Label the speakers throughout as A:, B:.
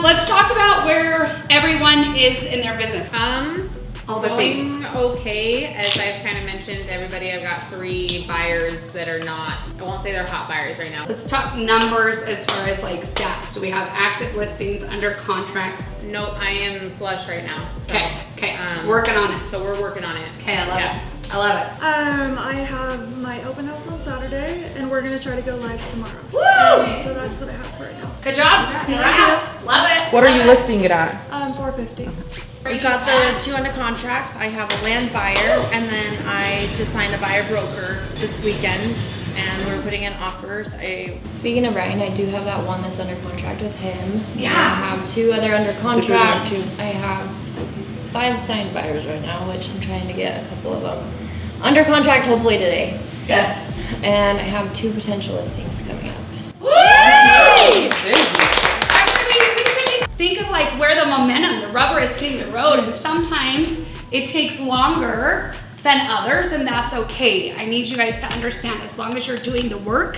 A: Let's talk about where everyone is in their business. All the things.
B: Okay, as I've kind of mentioned to everybody, I've got 3 buyers that are not, I won't say they're hot buyers right now.
A: Let's talk numbers as far as like stats. Do we have active listings under contracts?
B: Nope, I am flush right now. So,
A: okay, working on it.
B: So we're working on it.
A: Okay, I love it. I love it.
C: I have my open house on Saturday, and we're gonna try to go live tomorrow.
A: Woo!
C: So that's what I have for right now.
A: Good job. Congrats. Love it.
D: What are you listing it at?
C: 450.
E: We've got the 2 under contracts. I have a land buyer, and then I just signed a buyer broker this weekend, and we're putting in offers.
F: Speaking of Ryan, I do have that one that's under contract with him.
A: Yeah.
F: I have 2 other under contracts. I have 5 signed buyers right now, which I'm trying to get a couple of them under contract hopefully today.
A: Yes.
F: And I have 2 potential listings coming up.
A: Yay! Actually, we should think of like where the momentum, the rubber is hitting the road, and sometimes it takes longer than others, and that's okay. I need you guys to understand, as long as you're doing the work,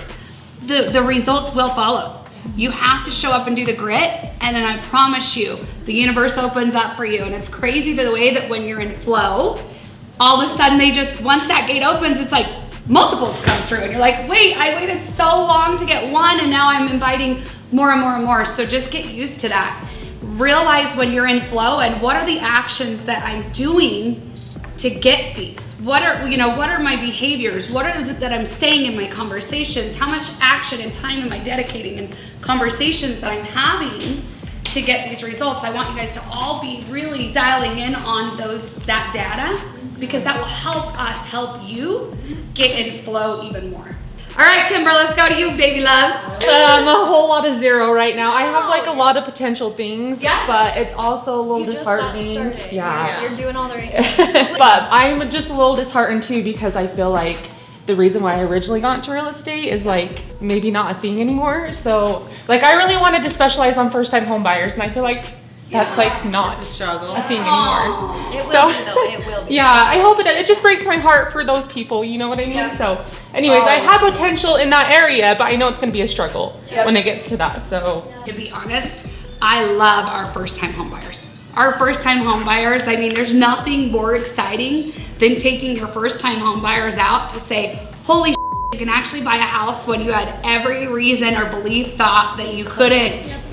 A: the results will follow. You have to show up and do the grit, and then I promise you, the universe opens up for you. And it's crazy the way that when you're in flow, all of a sudden once that gate opens, it's like multiples come through, and you're like, wait, I waited so long to get one, and now I'm inviting more and more and more. So just get used to that. Realize when you're in flow, and what are the actions that I'm doing to get these? What are my behaviors? What is it that I'm saying in my conversations? How much action and time am I dedicating in conversations that I'm having to get these results? I want you guys to all be really dialing in on that data, because that will help us help you get in flow even more. All right, Kimber, let's go to you, baby loves.
D: A whole lot of 0 right now. I have like a lot of potential things,
A: yes,
D: but it's also a little
C: You
D: disheartening.
C: just got started.
D: Yeah.
C: You're doing all the right things.
D: But I'm just a little disheartened too, because I feel like the reason why I originally got into real estate is like maybe not a thing anymore. So like I really wanted to specialize on first-time home buyers, and I feel like that's like not
E: It's a struggle.
D: a thing anymore.
F: It will be though, it will be.
D: Yeah, I hope it does. It just breaks my heart for those people, you know what I mean?
A: Yep.
D: So anyways, I have potential in that area, but I know it's gonna be a struggle when it gets to that, so.
A: To be honest, I love our first-time home buyers. Our first-time home buyers, I mean, there's nothing more exciting than taking your first-time home buyers out to say, holy you can actually buy a house when you had every reason or belief thought that you couldn't.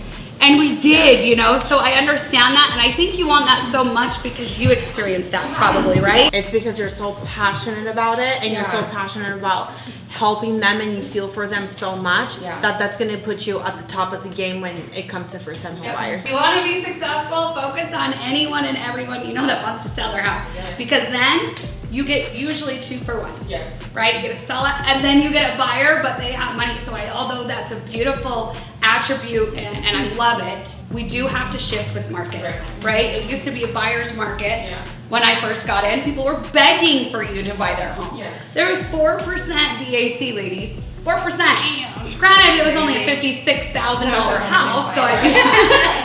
A: And we did, so I understand that, and I think you want that so much because you experienced that probably, right?
E: It's because you're so passionate about it, and you're so passionate about helping them, and you feel for them so much that that's going to put you at the top of the game when it comes to first-time home buyers.
A: If you want to be successful, focus on anyone and everyone that wants to sell their house, because then you get usually 2 for 1.
D: Yes.
A: Right? You get a seller, and then you get a buyer, but they have money. So although that's a beautiful attribute and I love it, we do have to shift with market, right? It used to be a buyer's market. When I first got in, people were begging for you to buy their homes. There was 4% DAC, ladies. 4%. Granted, it was only a $56,000 house, so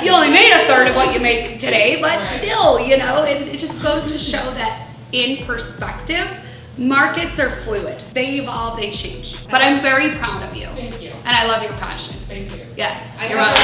A: you only made a third of what you make today, but still, it just goes to show that in perspective, markets are fluid. They evolve, they change. But I'm very proud of you.
D: Thank you.
A: And I love your passion.
D: Thank you.
A: Yes.
D: You're welcome.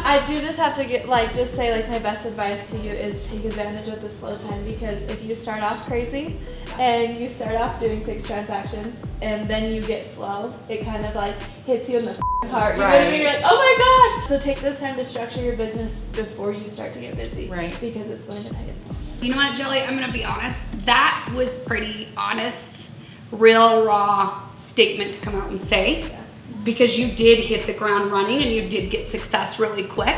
C: I do just have to say my best advice to you is take advantage of the slow time, because if you start off crazy and you start off doing 6 transactions and then you get slow, it kind of like hits you in the heart. You know what I mean? You're like, oh my gosh! So take this time to structure your business before you start to get busy.
D: Right.
C: Because it's going to pay.
A: You know what, Jelly? I'm gonna be honest. That was pretty honest, real, raw statement to come out and say. Because you did hit the ground running and you did get success really quick.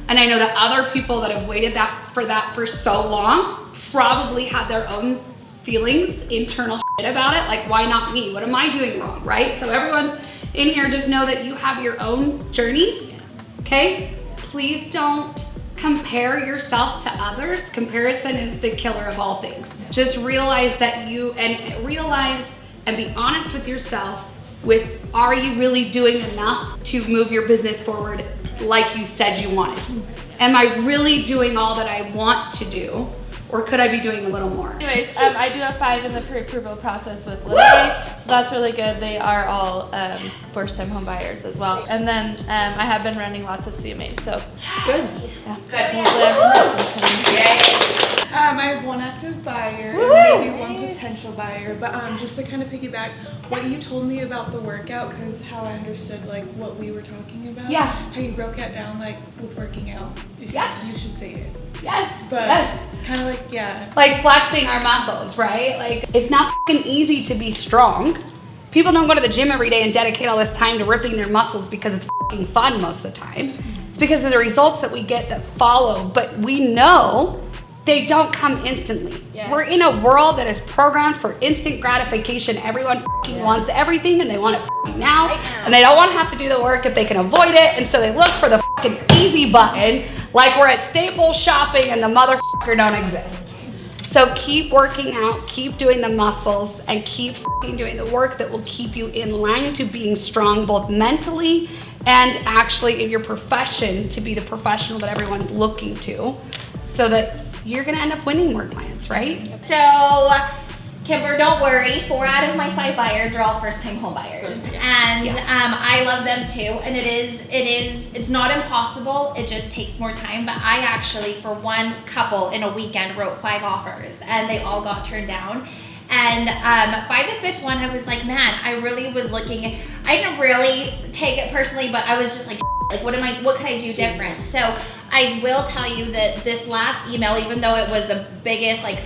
A: And I know that other people that have waited for so long probably had their own feelings, internal shit about it. Like, why not me? What am I doing wrong, right? So everyone's in here, just know that you have your own journeys, okay? Please don't compare yourself to others. Comparison is the killer of all things. Just realize that and be honest with yourself with, are you really doing enough to move your business forward like you said you wanted? Am I really doing all that I want to do? Or could I be doing a little more?
C: Anyways, I do have 5 in the pre-approval process with Lily, so that's really good. They are all first-time home buyers as well. And then I have been running lots of CMAs, so
E: Good.
C: yeah.
A: Good.
C: So hopefully everyone else is
G: I have 1 active buyer and maybe 1 potential buyer, but just to kind of piggyback what you told me about the workout, because how I understood like what we were talking about.
A: Yeah.
G: How you broke it down like with working out.
A: Yes.
G: You should say it.
A: Yes.
G: But
A: Yes.
G: kind of like, yeah.
A: Like flexing our muscles, right? Like it's not fucking easy to be strong. People don't go to the gym every day and dedicate all this time to ripping their muscles because it's fucking fun most of the time. It's because of the results that we get that follow, but we know they don't come instantly.
C: Yes.
A: We're in a world that is programmed for instant gratification. Everyone fucking wants everything and they want it fucking now. And they don't want to have to do the work if they can avoid it. And so they look for the fucking easy button like we're at Staples shopping and the motherfucker don't exist. So keep working out, keep doing the muscles, and keep fucking doing the work that will keep you in line to being strong both mentally and actually in your profession to be the professional that everyone's looking to, so that you're gonna end up winning more clients, right?
H: So, Kimber, don't worry. 4 out of my 5 buyers are all first-time home buyers, and I love them too. And it's not impossible. It just takes more time. But I actually, for one couple in a weekend, wrote 5 offers, and they all got turned down. And by the 5th one, I was like, man, I really was looking. I didn't really take it personally, but I was just like, what could I do different? So I will tell you that this last email, even though it was the biggest like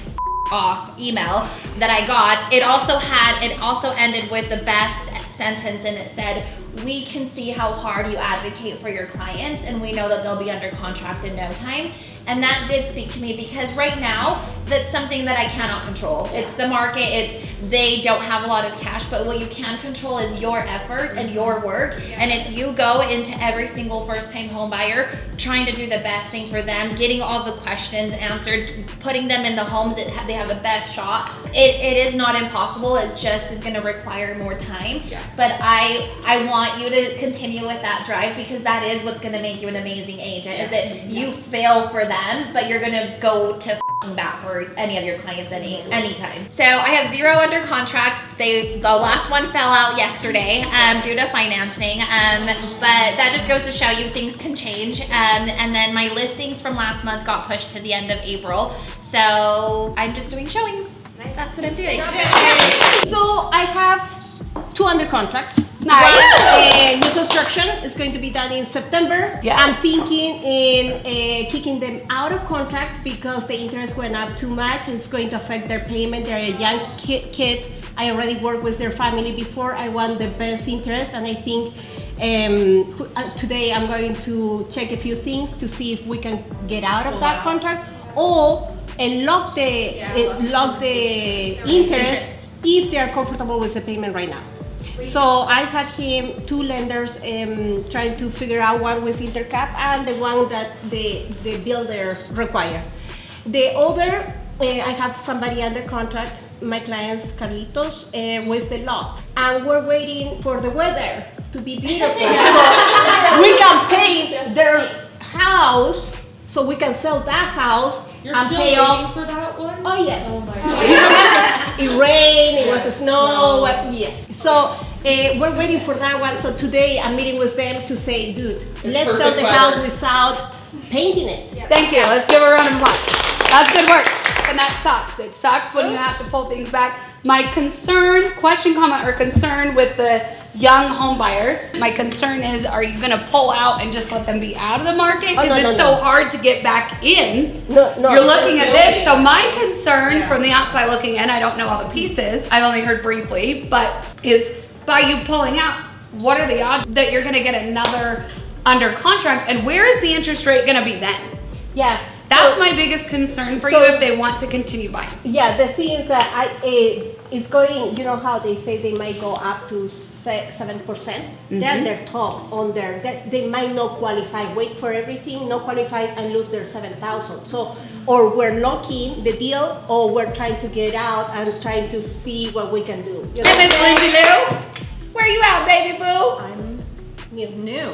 H: off email that I got, it also ended with the best sentence, and it said, we can see how hard you advocate for your clients, and we know that they'll be under contract in no time. And that did speak to me, because right now, that's something that I cannot control. It's the market, they don't have a lot of cash, but what you can control is your effort and your work. And if you go into every single first-time home buyer trying to do the best thing for them, getting all the questions answered, putting them in the homes that they have the best shot, it is not impossible. It just is gonna require more time. But I want you to continue with that drive, because that is what's gonna make you an amazing agent, is that you fail for them, but you're gonna go to bat for any of your clients anytime. So I have 0 under contracts. The last one fell out yesterday due to financing, but that just goes to show you things can change. And then my listings from last month got pushed to the end of April, so I'm just doing showings. That's what I'm doing.
I: So I have 2 under contract.
A: Nice.
I: New construction is going to be done in September.
A: Yes.
I: I'm thinking in kicking them out of contract because the interest went up too much. It's going to affect their payment. They're a young kid. I already worked with their family before. I want the best interest, and I think today I'm going to check a few things to see if we can get out of that contract, or lock the interest if they are comfortable with the payment right now. So I had him 2 lenders trying to figure out one with Intercap and the one that the builder require. The other, I have somebody under contract, my client's Carlitos, with the lot. And we're waiting for the weather to be beautiful. So we can paint their house, so we can sell that house.
D: You're
I: and
D: still
I: pay
D: waiting
I: off.
D: for that one?
I: Oh yes.
D: Oh my God.
I: It rained, it was snow, yes. So we're waiting for that one. So today I'm meeting with them to say, dude, let's sell the house without painting it.
A: Thank you. Let's give her a round of applause. That's good work. And that sucks. It sucks when you have to pull things back. My question, comment, or concern with the young home buyers, my concern is, are you gonna pull out and just let them be out of the market? Because it's so hard to get back in.
I: No.
A: You're looking at this. So my concern from the outside looking in, I don't know all the pieces, I've only heard briefly, but is by you pulling out, what are the odds that you're gonna get another under contract, and where is the interest rate gonna be then?
I: Yeah.
A: That's my biggest concern for you if they want to continue buying.
I: Yeah, the thing is that it's going, you know how they say they might go up to 7%? They're their top on they might not qualify, wait for everything, not qualify and lose their 7,000. So, or we're locking the deal, or we're trying to get out and trying to see what we can do. You know?
A: Hey, Miss Lindsay Lou, where you at, baby boo?
E: I'm new.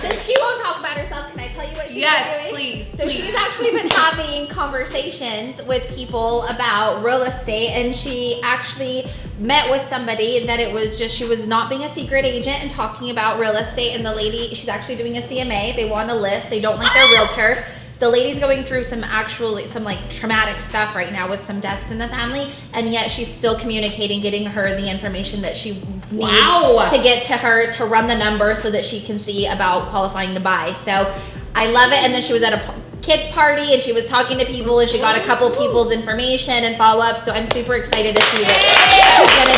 E: Since she won't talk about herself, can I tell you what she's been doing?
A: Please.
E: So she's actually been having
H: conversations with people about real estate, and she actually met with somebody that it was just, she was not being a secret agent and talking about real estate, and the lady, she's actually doing a CMA. They want a list. They don't like their realtor. The lady's going through some like traumatic stuff right now with some deaths in the family, and yet she's still communicating, getting her the information that she needs to get to her to run the number so that she can see about qualifying to buy. So I love it. And then she was at a kids party and she was talking to people and she got a couple people's information and follow up. So I'm super excited to see what she's gonna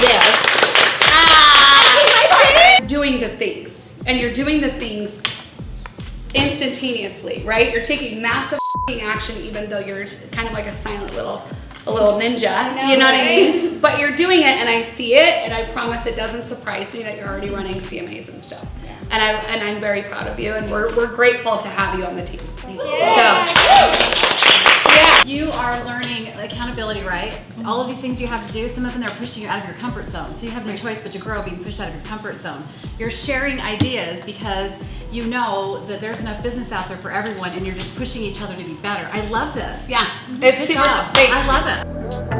H: do.
A: Doing the things, and you're doing the things instantaneously, right? You're taking massive action, even though you're kind of like a silent little ninja, you know what I mean? But you're doing it, and I see it, and I promise it doesn't surprise me that you're already running CMAs and stuff. Yeah. And I'm very proud of you, and we're grateful to have you on the team.
J: Thank you.
A: Yeah.
J: You are learning accountability, right? All of these things you have to do, some of them they're pushing you out of your comfort zone. So you have no choice but to grow being pushed out of your comfort zone. You're sharing ideas because you know that there's enough business out there for everyone and you're just pushing each other to be better. I love this.
A: Yeah. It's
J: Good
A: super.
J: job. I love it.